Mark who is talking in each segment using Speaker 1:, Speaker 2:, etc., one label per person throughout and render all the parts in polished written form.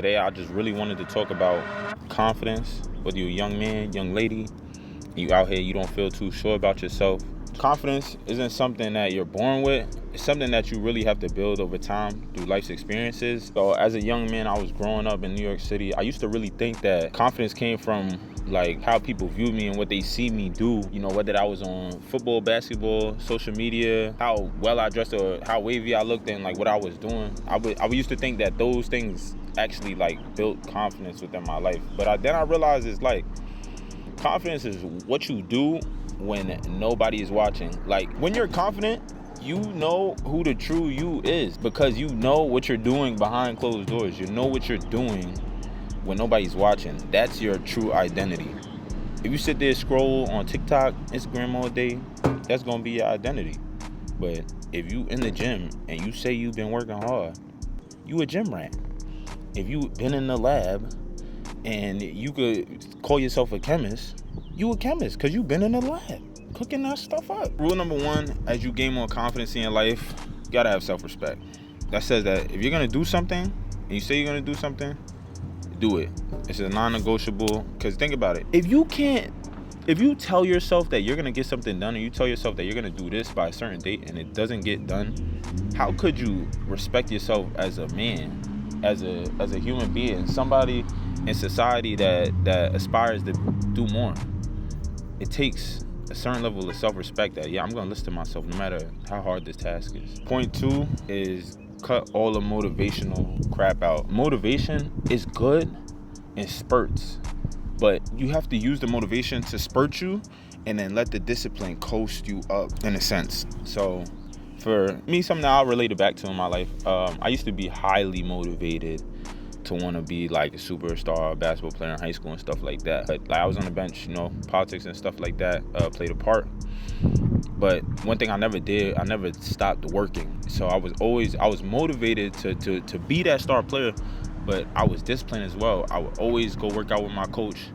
Speaker 1: Today, I just really wanted to talk about confidence. Whether you're a young man, young lady, you out here, you don't feel too sure about yourself. Confidence isn't something that you're born with. It's something that you really have to build over time through life's experiences. So as a young man, I was growing up in New York City. I used to really think that confidence came from like how people view me and what they see me do, whether I was on football, basketball, social media, how well I dressed or how wavy I looked and like what I was doing. I used to think that those things actually like built confidence within my life. But then I realized it's like confidence is what you do when nobody is watching. Like when you're confident, you know who the true you is because you know what you're doing behind closed doors. You know what you're doing when nobody's watching. That's your true identity. If you sit there scroll on TikTok, Instagram all day, that's gonna be your identity. But if you in the gym and you say you've been working hard, you a gym rat. If you been in the lab and you could call yourself a chemist, you a chemist because you been in the lab cooking that stuff up. Rule number one, as you gain more confidence in your life, you gotta have self-respect. That says that if you're gonna do something and you say you're gonna do something, do it. It's a non-negotiable. Because think about it, if you tell yourself that you're gonna get something done, or you tell yourself that you're gonna do this by a certain date and it doesn't get done, how could you respect yourself as a man, as a human being, somebody in society that aspires to do more? It takes a certain level of self-respect that, I'm gonna listen to myself no matter how hard this task is. Point two is cut all the motivational crap out. Motivation is good in spurts, but you have to use the motivation to spurt you and then let the discipline coast you up in a sense. So for me, something that I'll relate it back to in my life, I used to be highly motivated to want to be like a superstar basketball player in high school and stuff like that. But like I was on the bench, politics and stuff like that played a part. But one thing I never did, I never stopped working. So I was motivated to be that star player, but I was disciplined as well. I would always go work out with my coach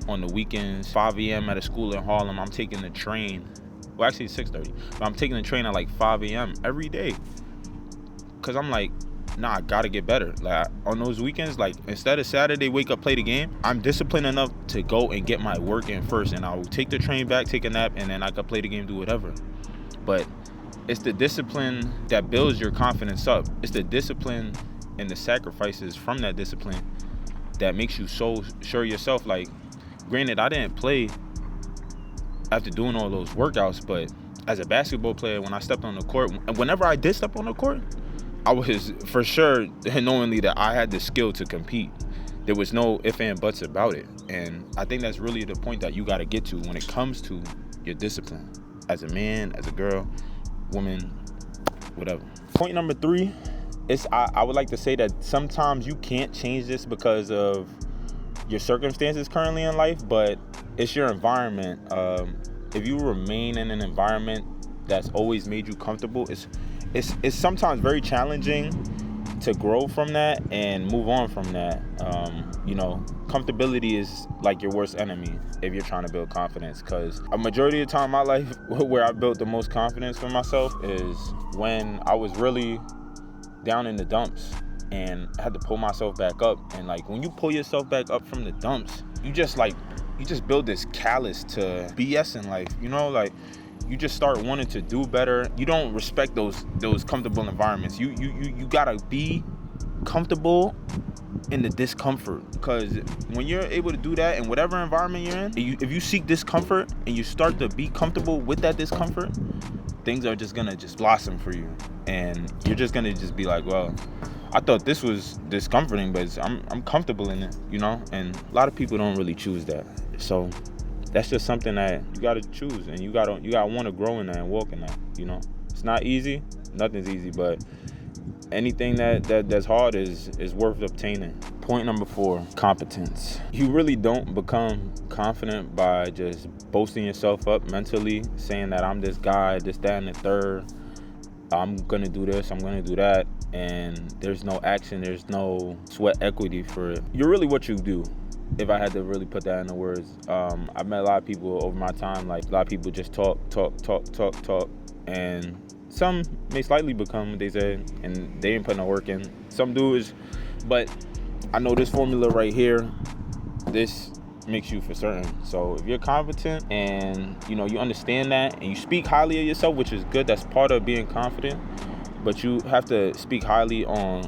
Speaker 1: on the weekends. 5 a.m. at a school in Harlem, I'm taking the train. Well, actually it's 6:30, but I'm taking the train at like 5 a.m. every day. Cause I'm like, I gotta get better. Like on those weekends, like instead of Saturday, wake up, play the game, I'm disciplined enough to go and get my work in first, and I'll take the train back, take a nap, and then I can play the game, do whatever. But it's the discipline that builds your confidence up. It's the discipline and the sacrifices from that discipline that makes you so sure of yourself. Like, granted, I didn't play after doing all those workouts, but as a basketball player, when I stepped on the court, whenever I did step on the court, I was for sure knowingly that I had the skill to compete. There was no ifs and buts about it. And I think that's really the point that you got to get to when it comes to your discipline as a man, as a girl, woman, whatever. Point number three is I would like to say that sometimes you can't change this because of your circumstances currently in life, but it's your environment. If you remain in an environment that's always made you comfortable, it's sometimes very challenging to grow from that and move on from that. Comfortability is like your worst enemy if you're trying to build confidence, because a majority of the time in my life where I built the most confidence for myself is when I was really down in the dumps and I had to pull myself back up. And like when you pull yourself back up from the dumps, you just build this callous to BS in life, like you just start wanting to do better. You don't respect those comfortable environments. You gotta be comfortable in the discomfort, because when you're able to do that in whatever environment you're in, if you seek discomfort and you start to be comfortable with that discomfort, things are just gonna just blossom for you, and you're just gonna just be like, well, I thought this was discomforting, but I'm comfortable in it, And a lot of people don't really choose that. So that's just something that you gotta choose, and you gotta want to grow in that and walk in that. It's not easy. Nothing's easy, but anything that's hard is worth obtaining. Point number 4, competence. You really don't become confident by just boasting yourself up mentally, saying that I'm this guy, this, that, and the third. I'm gonna do this, I'm gonna do that, and there's no action, there's no sweat equity for it. You're really what you do. If I had to really put that into words, I've met a lot of people over my time. Like a lot of people just talk, and some may slightly become what they say, and they didn't put no work in. Some do, but I know this formula right here, this makes you for certain. So if you're competent and you understand that and you speak highly of yourself, which is good, that's part of being confident, but you have to speak highly on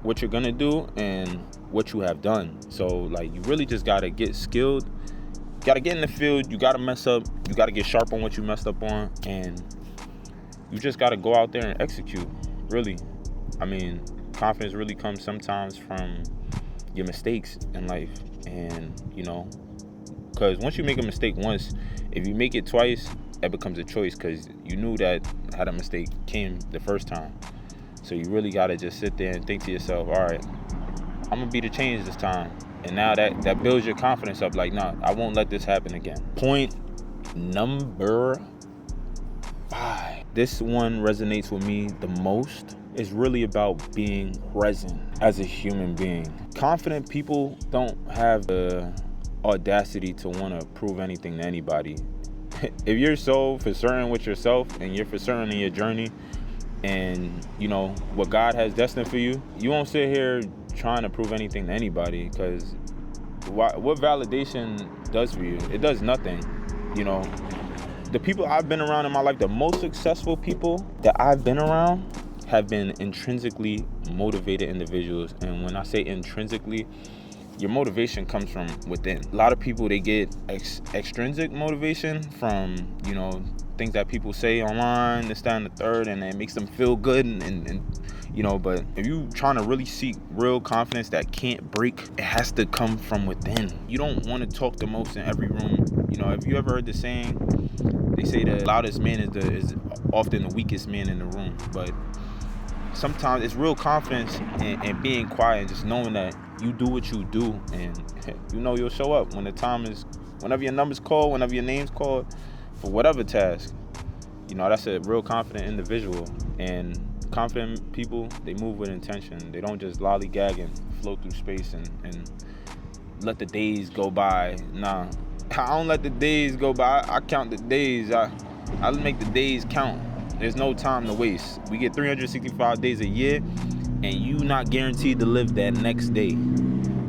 Speaker 1: what you're gonna do and what you have done. So like, you really just gotta get skilled, gotta get in the field, you gotta mess up, you gotta get sharp on what you messed up on, and you just gotta go out there and execute. Really, I mean, confidence really comes sometimes from your mistakes in life. And because once you make a mistake once, if you make it twice, it becomes a choice, because you knew that how the mistake came the first time. So you really got to just sit there and think to yourself, all right, I'm gonna be the change this time. And now that builds your confidence up, like, nah, I won't let this happen again. Point number 5, this one resonates with me the most. It's really about being present as a human being. Confident people don't have the audacity to want to prove anything to anybody. If you're so for certain with yourself and you're for certain in your journey and what God has destined for you, you won't sit here trying to prove anything to anybody, because what validation does for you? It does nothing. The people I've been around in my life, the most successful people that I've been around, have been intrinsically motivated individuals. And when I say intrinsically, your motivation comes from within. A lot of people, they get extrinsic motivation from things that people say online, this, that, and the third, and it makes them feel good and but if you trying to really seek real confidence that can't break, it has to come from within. You don't want to talk the most in every room. Have you ever heard the saying, they say the loudest man is often the weakest man in the room? But sometimes it's real confidence in being quiet and just knowing that you do what you do, and you'll show up when the time is, whenever your number's called, whenever your name's called, for whatever task. That's a real confident individual. And confident people, they move with intention. They don't just lollygag and float through space and let the days go by. Nah, I don't let the days go by. I count the days. I make the days count. There's no time to waste. We get 365 days a year, and you not guaranteed to live that next day.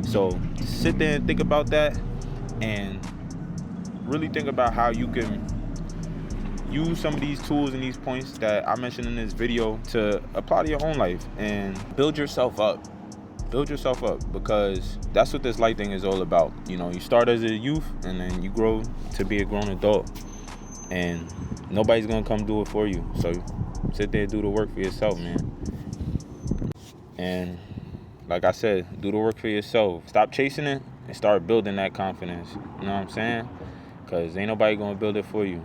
Speaker 1: So sit there and think about that, and really think about how you can use some of these tools and these points that I mentioned in this video to apply to your own life and build yourself up. Build yourself up, because that's what this life thing is all about. You start as a youth and then you grow to be a grown adult, and nobody's gonna come do it for you. So sit there and do the work for yourself, man. And like I said, do the work for yourself. Stop chasing it and start building that confidence. You know what I'm saying? Because ain't nobody gonna build it for you.